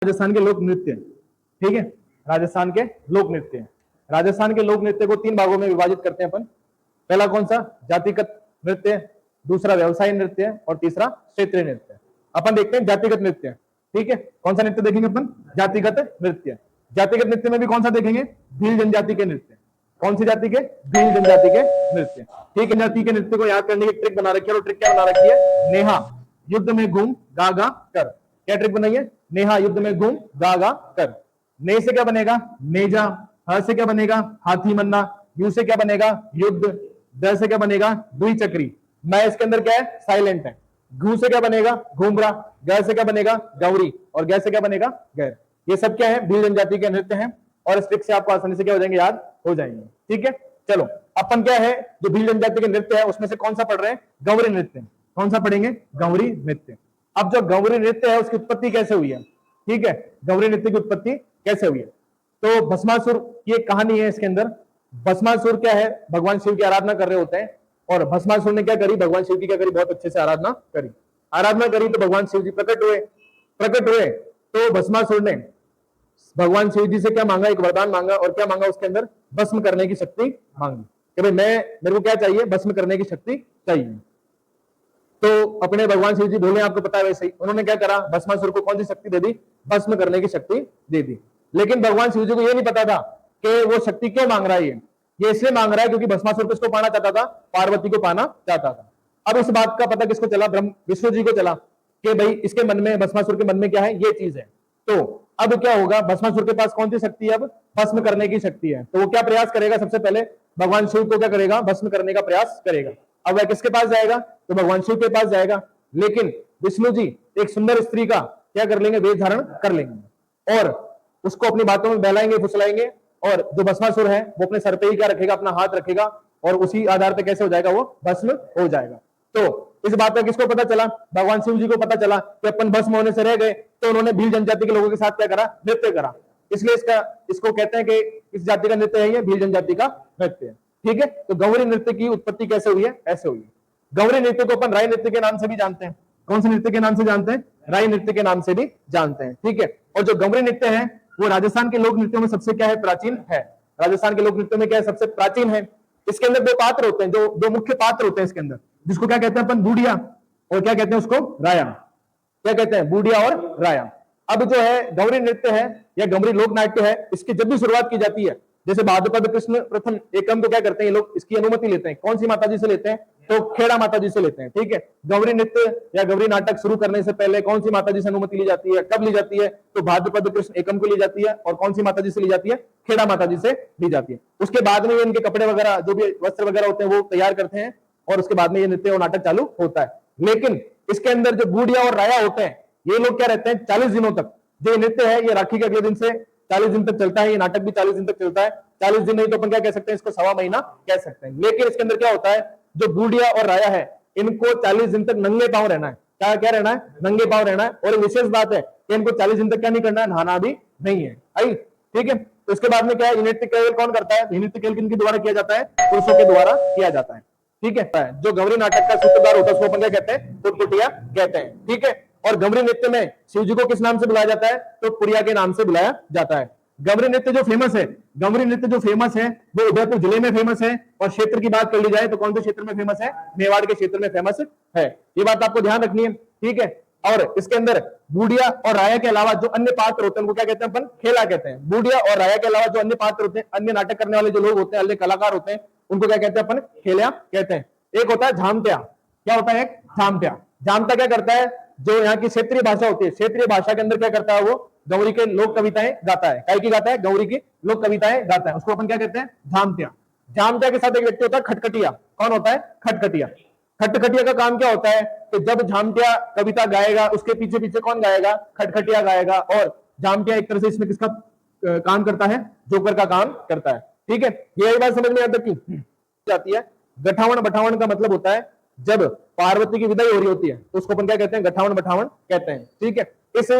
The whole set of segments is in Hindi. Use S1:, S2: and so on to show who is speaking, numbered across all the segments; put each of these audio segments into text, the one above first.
S1: राजस्थान के लोक नृत्य, ठीक है, राजस्थान के लोक नृत्य। राजस्थान के लोक नृत्य को 3 भागों में विभाजित करते हैं अपन। पहला कौन सा? जातिगत नृत्य, दूसरा व्यवसायी नृत्य और तीसरा क्षेत्रीय नृत्य। अपन देखते हैं जातिगत नृत्य, ठीक है। कौन सा नृत्य देखेंगे अपन? जातिगत नृत्य। जातिगत नृत्य में भी कौन सा देखेंगे? भील जनजाति के नृत्य। कौन सी जाति के? भील जनजाति के नृत्य, ठीक है। जाति के नृत्य को याद करने की ट्रिक बना रखी है, और ट्रिक क्या बना रखी है? नेहा युद्ध में घूम गा गा कर। क्या ट्रिक बनाई है? नेहा युद्ध में घूम गा गा कर। ने से क्या बनेगा? नेजा। ह से क्या बनेगा? हाथी मन्ना। यू से क्या बनेगा? युद्ध। द से क्या बनेगा? द्विचक्री। मैं इसके अंदर क्या है? साइलेंट है। घू से क्या बनेगा? घूमरा। ग से क्या बनेगा? गौरी। और गै से क्या बनेगा? गैर। ये सब क्या है? भील जनजाति के नृत्य हैं, और इस ट्रिक से आपको आसानी से क्या हो जाएंगे? याद हो जाएंगे, ठीक है। चलो अपन क्या है, जो भील जनजाति के नृत्य है उसमें से कौन सा पढ़ रहे हैं? गौरी नृत्य। कौन सा पढ़ेंगे? गौरी नृत्य। अब जो गौरी नृत्य है उसकी उत्पत्ति कैसे हुई है, ठीक है, गौरी नृत्य की उत्पत्ति कैसे हुई है? तो भस्मासुर की एक कहानी है इसके अंदर। भस्मासुर क्या है? भगवान शिव की आराधना कर रहे होते हैं, और भस्मासुर ने क्या करी? भगवान शिव की क्या करी? बहुत अच्छे से आराधना करी। आराधना करी तो भगवान शिव जी प्रकट हुए। प्रकट हुए तो भस्मासुर ने भगवान शिव जी से क्या मांगा? एक वरदान मांगा। और क्या मांगा उसके अंदर? भस्म करने की शक्ति मांगी कि भाई मेरे को क्या चाहिए? भस्म करने की शक्ति चाहिए। तो अपने भगवान शिव जी बोले, आपको पता है वैसे ही उन्होंने क्या करा? भस्मासुर को कौन सी शक्ति दे दी? भस्म करने की शक्ति दे दी। लेकिन भगवान शिव जी को यह नहीं पता था कि वो शक्ति क्यों मांग रहा है। ये इसलिए मांग रहा है क्योंकि भस्मासुर किसको पाना चाहता था? पार्वती को पाना चाहता था। अब इस बात का पता किसको चला? ब्रह्म विष्णु जी को चला कि भाई इसके मन में, भस्मासुर के मन में क्या है? ये चीज है। तो अब क्या होगा? भस्मासुर के पास कौन सी शक्ति है? अब भस्म करने की शक्ति है। तो वो क्या प्रयास करेगा? सबसे पहले भगवान शिव को क्या करेगा? भस्म करने का प्रयास करेगा। अब वह किसके पास जाएगा? तो भगवान शिव के पास जाएगा। लेकिन विष्णु जी एक सुंदर स्त्री का क्या कर लेंगे? वेश धारण कर लेंगे, और उसको अपनी बातों में बहलाएंगे, फुसलाएंगे, और जो भस्मासुर है वो अपने सर पे ही क्या रखेगा? अपना हाथ रखेगा, और उसी आधार पे कैसे हो जाएगा? वो भस्म हो जाएगा। तो इस बात का किसको पता चला? भगवान शिव जी को पता चला कि अपन भस्म होने से रह गए। तो उन्होंने भील जनजाति के लोगों के साथ क्या करा? नृत्य करा। इसलिए इसको कहते हैं कि इस जाति का नृत्य है ये, भील जनजाति का नृत्य है, ठीक है। तो गौरी नृत्य की उत्पत्ति कैसे हुई है? ऐसे हुई है। गौरी नृत्य को अपन राय नृत्य के नाम से भी जानते हैं। कौन से नृत्य के नाम से जानते हैं? राय नृत्य के नाम से भी जानते हैं, ठीक है। और जो गौरी नृत्य है वो राजस्थान के लोक नृत्यों में सबसे क्या है? प्राचीन है। राजस्थान के लोक नृत्यों में क्या है? सबसे प्राचीन है। इसके अंदर दो पात्र होते हैं, दो मुख्य पात्र होते हैं इसके अंदर, जिसको क्या कहते हैं अपन? बूढ़िया, और क्या कहते हैं उसको? राया। क्या कहते हैं? बूढ़िया और राया। अब जो है गौरी नृत्य है या गौरी लोक नाट्य है, इसकी जब भी शुरुआत की जाती है, जैसे भाद्रपद कृष्ण प्रथम एकम को क्या करते हैं ये लोग? इसकी अनुमति लेते हैं। कौन सी माता जी से लेते हैं? तो खेड़ा माता जी से लेते हैं, ठीक है। गौरी नृत्य या गौरी नाटक शुरू करने से पहले कौन सी माता जी से अनुमति ली जाती है? कब ली जाती है? तो भाद्रपद कृष्ण एकम को ली जाती है। और कौन सी माता जी से ली जाती है? खेड़ा माता जी से ली जाती है। उसके बाद में इनके कपड़े वगैरह, जो भी वस्त्र वगैरह होते हैं वो तैयार करते हैं, और उसके बाद में ये नृत्य और नाटक चालू होता है। लेकिन इसके अंदर जो बूढ़िया और राया होते हैं, ये लोग क्या रहते हैं? 40 दिनों तक जो नृत्य है ये राखी के अगले दिन से 40 दिन तक चलता है। ये नाटक भी 40 दिन तक चलता है। 40 दिन नहीं तो अपन क्या कह सकते हैं? इसको सवा महीना कह सकते हैं। लेकिन इसके अंदर क्या होता है? जो बूढ़िया और राया है इनको 40 दिन तक नंगे पांव रहना है। क्या क्या रहना है? नंगे पांव रहना है। और विशेष बात है कि इनको 40 दिन तक क्या नहीं करना है? नहाना भी नहीं है। आई, ठीक है। तो इसके बाद में क्या है? नृत्य केवल कौन करता है? नृत्य केवल किनके द्वारा किया जाता है? पुरुषों के द्वारा किया जाता है, ठीक है। जो गौरी नाटक का सूत्रधार होता है उसको अपन क्या कहते हैं? पुटपुटिया कहते हैं, ठीक है। और गौरी नृत्य में शिव जी को किस नाम से बुलाया जाता है? तो पुरिया के नाम से बुलाया जाता है। गौरी नृत्य जो फेमस है, गौरी नृत्य जो फेमस है वो उदयपुर जिले में फेमस है। और क्षेत्र की बात कर ली जाए तो कौन से क्षेत्र में फेमस है? मेवाड़ के क्षेत्र में फेमस है। ये बात आपको ध्यान रखनी है, ठीक है। और इसके अंदर बूढ़िया और राया के अलावा जो अन्य पात्र होते हैं उनको क्या कहते हैं अपन? खेला कहते हैं। बूढ़िया और राया के अलावा जो अन्य पात्र होते हैं, अन्य नाटक करने वाले जो लोग होते हैं, अन्य कलाकार होते हैं, उनको क्या कहते हैं अपन? खेलिया कहते हैं। एक होता है झामत्या। क्या होता है? एक झामत्या। झामता क्या करता है? जो यहाँ की क्षेत्रीय भाषा होती है, क्षेत्रीय भाषा के अंदर क्या करता है? वो गौरी के लोक कविताएं गाता है। काय की गाता है? गौरी की लोक कविताएं गाता है। उसको अपन क्या कहते हैं? झामत्या। झामत्या के साथ एक व्यक्ति होता है खटखटिया। कौन होता है? खटखटिया। खटखटिया का काम क्या होता है कि जब झामत्या कविता गाएगा उसके पीछे पीछे कौन गाएगा? खटखटिया गाएगा। और झामत्या एक तरह से इसमें किसका काम करता है? जोकर का काम करता है, ठीक है। ये बात समझ में आता की जाती है। गठावन बठावन का मतलब होता है जब पार्वती की विदाई हो रही होती है तो उसको अपन क्या कहते हैं? गठावन बठावन कहते हैं, ठीक है। इस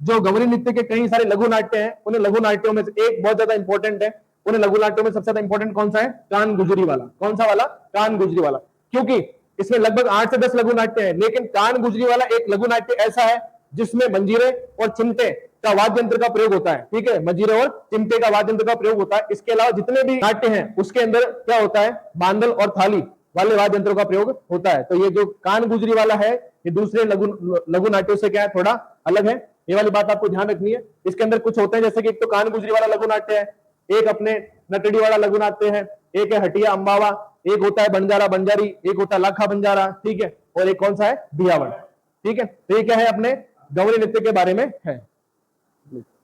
S1: जो गौरी नृत्य के कई सारे लघु नाट्य हैं, उन्हें लघु नाट्यों में से एक बहुत ज्यादा इंपॉर्टेंट है। उन्हें लघु नाट्यों में सबसे ज्यादा इंपॉर्टेंट कौन सा है? कान गुजरी वाला। कौन सा वाला? कान गुजरी वाला। क्योंकि इसमें लगभग 8 से 10 लघु नाट्य है, लेकिन कान गुजरी वाला एक लघु नाट्य ऐसा है जिसमें मंजीरे और चिमटे का वाद्य यंत्र का प्रयोग होता है, ठीक है, मजीरे और चिमटे का वाद्य यंत्र का प्रयोग होता है। इसके अलावा जितने भी नाट्य हैं उसके अंदर क्या होता है, बांदल और थाली वाले वाद्य यंत्रों का प्रयोग होता है। तो ये जो कान गुजरी वाला है ये दूसरे लघु नाट्यों से क्या है, थोड़ा अलग है। ये वाली बात आपको ध्यान रखनी है। इसके अंदर कुछ होते हैं जैसे कि एक तो कान गुजरी वाला लघु नाट्य है, एक अपने नटड़ी वाला लघु नाट्य है, एक है हटिया अंबावा, एक होता है बंजारा बंजारी, एक होता है लाखा बंजारा, ठीक है, और एक कौन सा है, बियावन, ठीक है। तो ये क्या है, अपने गवरी नृत्य के बारे में है।